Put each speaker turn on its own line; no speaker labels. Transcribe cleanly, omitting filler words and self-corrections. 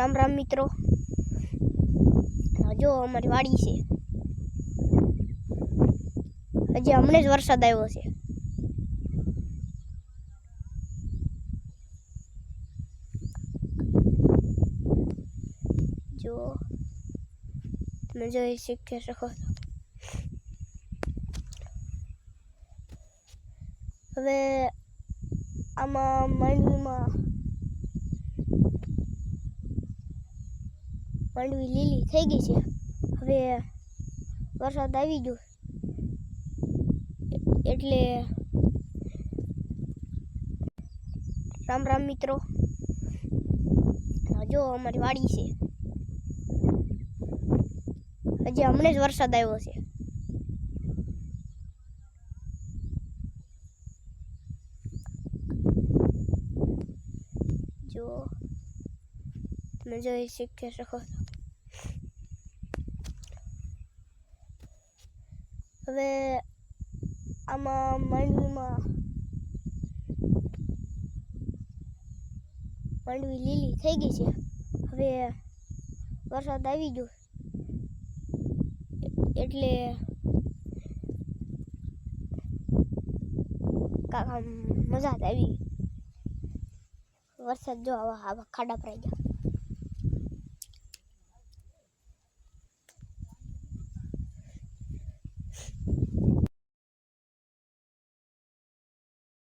રામ રામ મિત્રો, જો અમારી વાડી છે. હજી હમણાં જ વરસાદ આવ્યો છે. જો તમે જોઈ શીખી શકો છો. હવે આમાં માંડવી લીલી થઈ ગઈ છે. હવે વરસાદ આવી ગયો એટલે રામ રામ મિત્રો, જો અમારી વાડી છે. હજી હમણાં જ વરસાદ આવ્યો છે. જો તમે જોઈ શીખી શકો છો. હવે આમાં માંડવી લીલી થઈ ગઈ છે. હવે વરસાદ આવી ગયો એટલે કાકા મજા જ આવી. વરસાદ જો આવા ખાડા ભરાઈ ગયા.